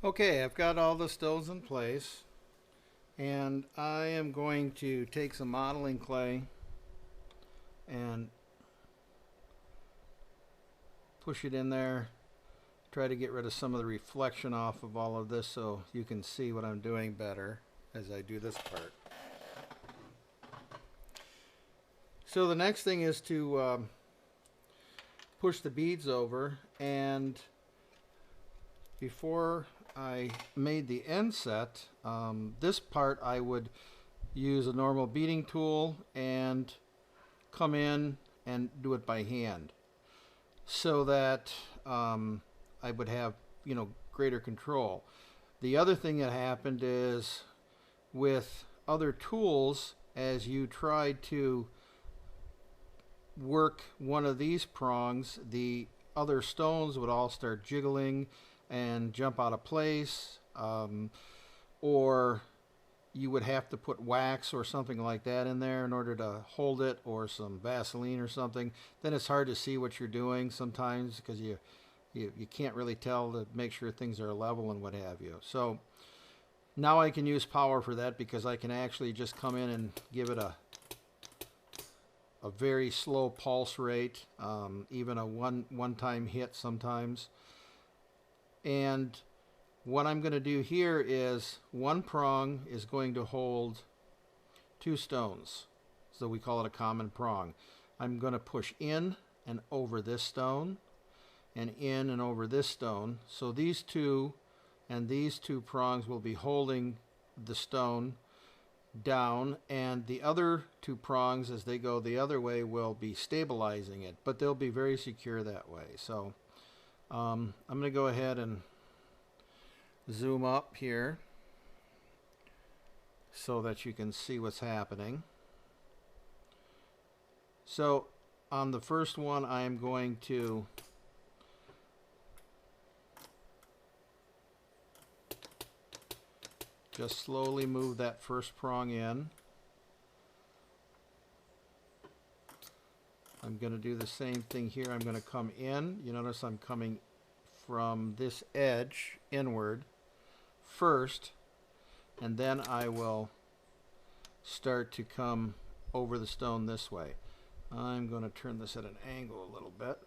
Okay, I've got all the stones in place, and I am going to take some modeling clay and push it in there, try to get rid of some of the reflection off of all of this so you can see what I'm doing better as I do this part. So the next thing is to push the beads over, and before I made the enset, this part I would use a normal beading tool and come in and do it by hand so that I would have, greater control. The other thing that happened is with other tools, as you tried to work one of these prongs, the other stones would all start jiggling and jump out of place, or you would have to put wax or something like that in there in order to hold it, or some Vaseline or something. Then it's hard to see what you're doing sometimes because you can't really tell to make sure things are level and what have you. So now I can use power for that because I can actually just come in and give it a very slow pulse rate, even a one-time hit sometimes. And what I'm going to do here is one prong is going to hold two stones, so we call it a common prong. I'm going to push in and over this stone and in and over this stone, so these two and these two prongs will be holding the stone down, and the other two prongs as they go the other way will be stabilizing it, but they'll be very secure that way. So I'm going to go ahead and zoom up here so that you can see what's happening. So on the first one, I am going to just slowly move that first prong in. I'm going to do the same thing here. I'm going to come in. You notice I'm coming from this edge inward first, and then I will start to come over the stone this way. I'm going to turn this at an angle a little bit.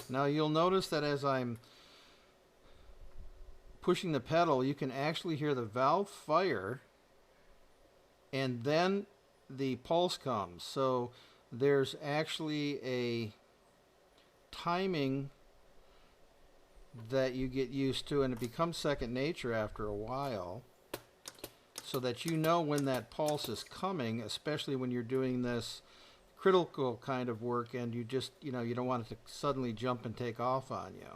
Now you'll notice that as I'm pushing the pedal, you can actually hear the valve fire and then the pulse comes. So there's actually a timing that you get used to, and it becomes second nature after a while, so that you know when that pulse is coming, especially when you're doing this critical kind of work and you just, you don't want it to suddenly jump and take off on you.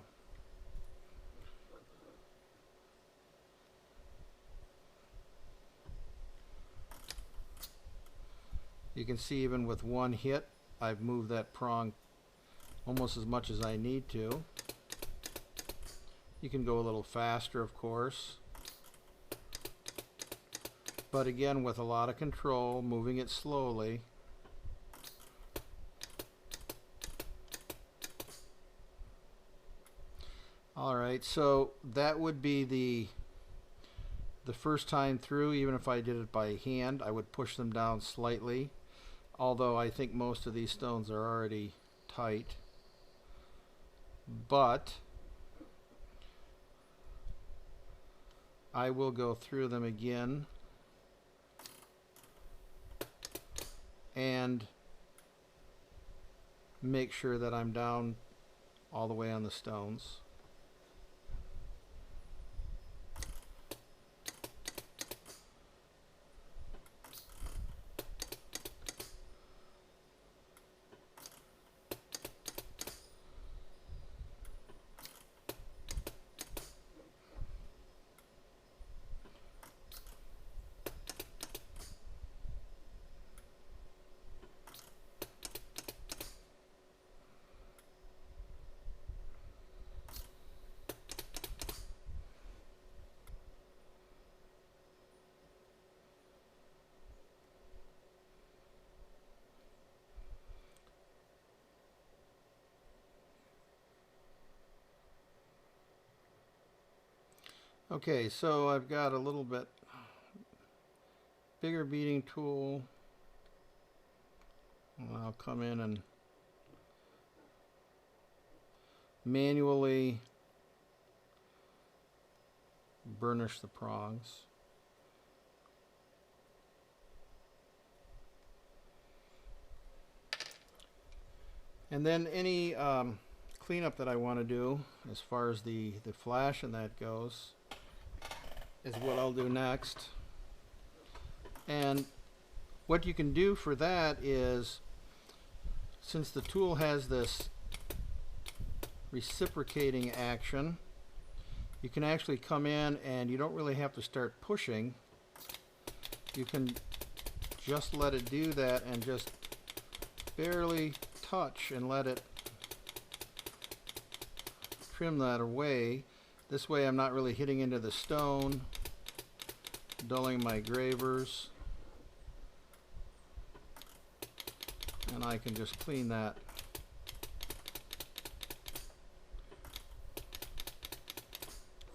You can see even with one hit, I've moved that prong almost as much as I need to. You can go a little faster, of course, but again with a lot of control, moving it slowly. Alright, so that would be the first time through. Even if I did it by hand, I would push them down slightly, although I think most of these stones are already tight. But I will go through them again and make sure that I'm down all the way on the stones. Okay, so I've got a little bit bigger beading tool. I'll come in and manually burnish the prongs. And then any cleanup that I want to do as far as the flash and that goes is what I'll do next. And what you can do for that is, since the tool has this reciprocating action, you can actually come in and you don't really have to start pushing. You can just let it do that and just barely touch and let it trim that away. This way I'm not really hitting into the stone, dulling my gravers, and I can just clean that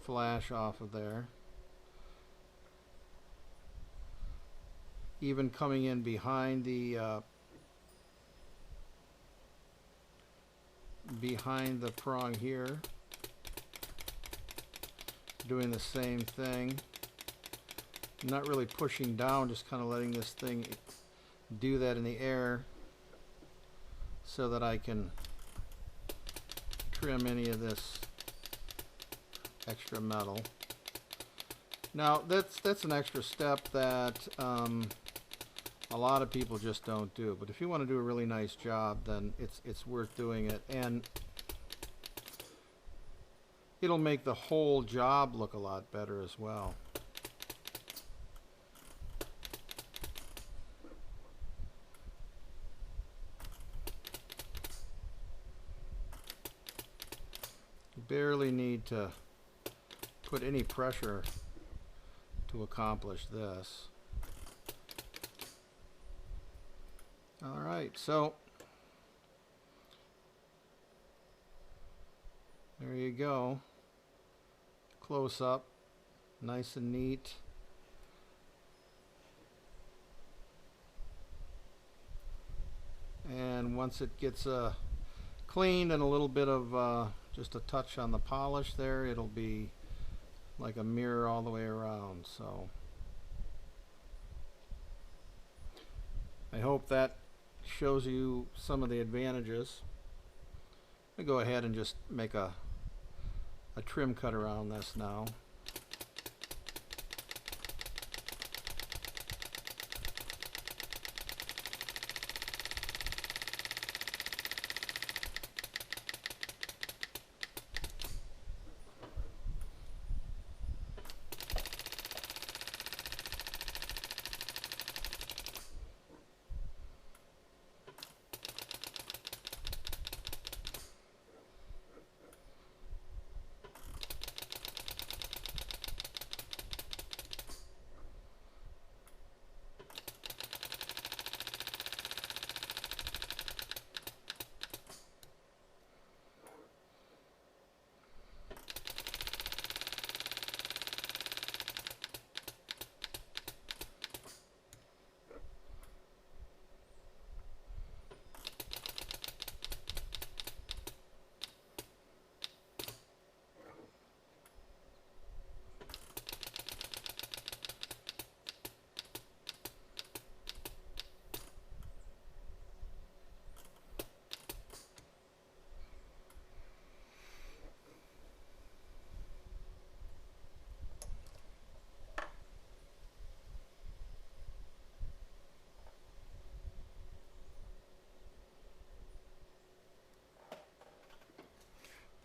flash off of there. Even coming in behind the prong here, doing the same thing. I'm not really pushing down, just kind of letting this thing do that in the air so that I can trim any of this extra metal. Now that's an extra step that a lot of people just don't do, but if you want to do a really nice job, then it's worth doing it, and it'll make the whole job look a lot better as well. You barely need to put any pressure to accomplish this. Alright, so there you go. Close up, nice and neat. And once it gets cleaned and a little bit of just a touch on the polish there, it'll be like a mirror all the way around. So I hope that shows you some of the advantages. I'm going to go ahead and just make a trim cut around this now.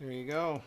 There you go.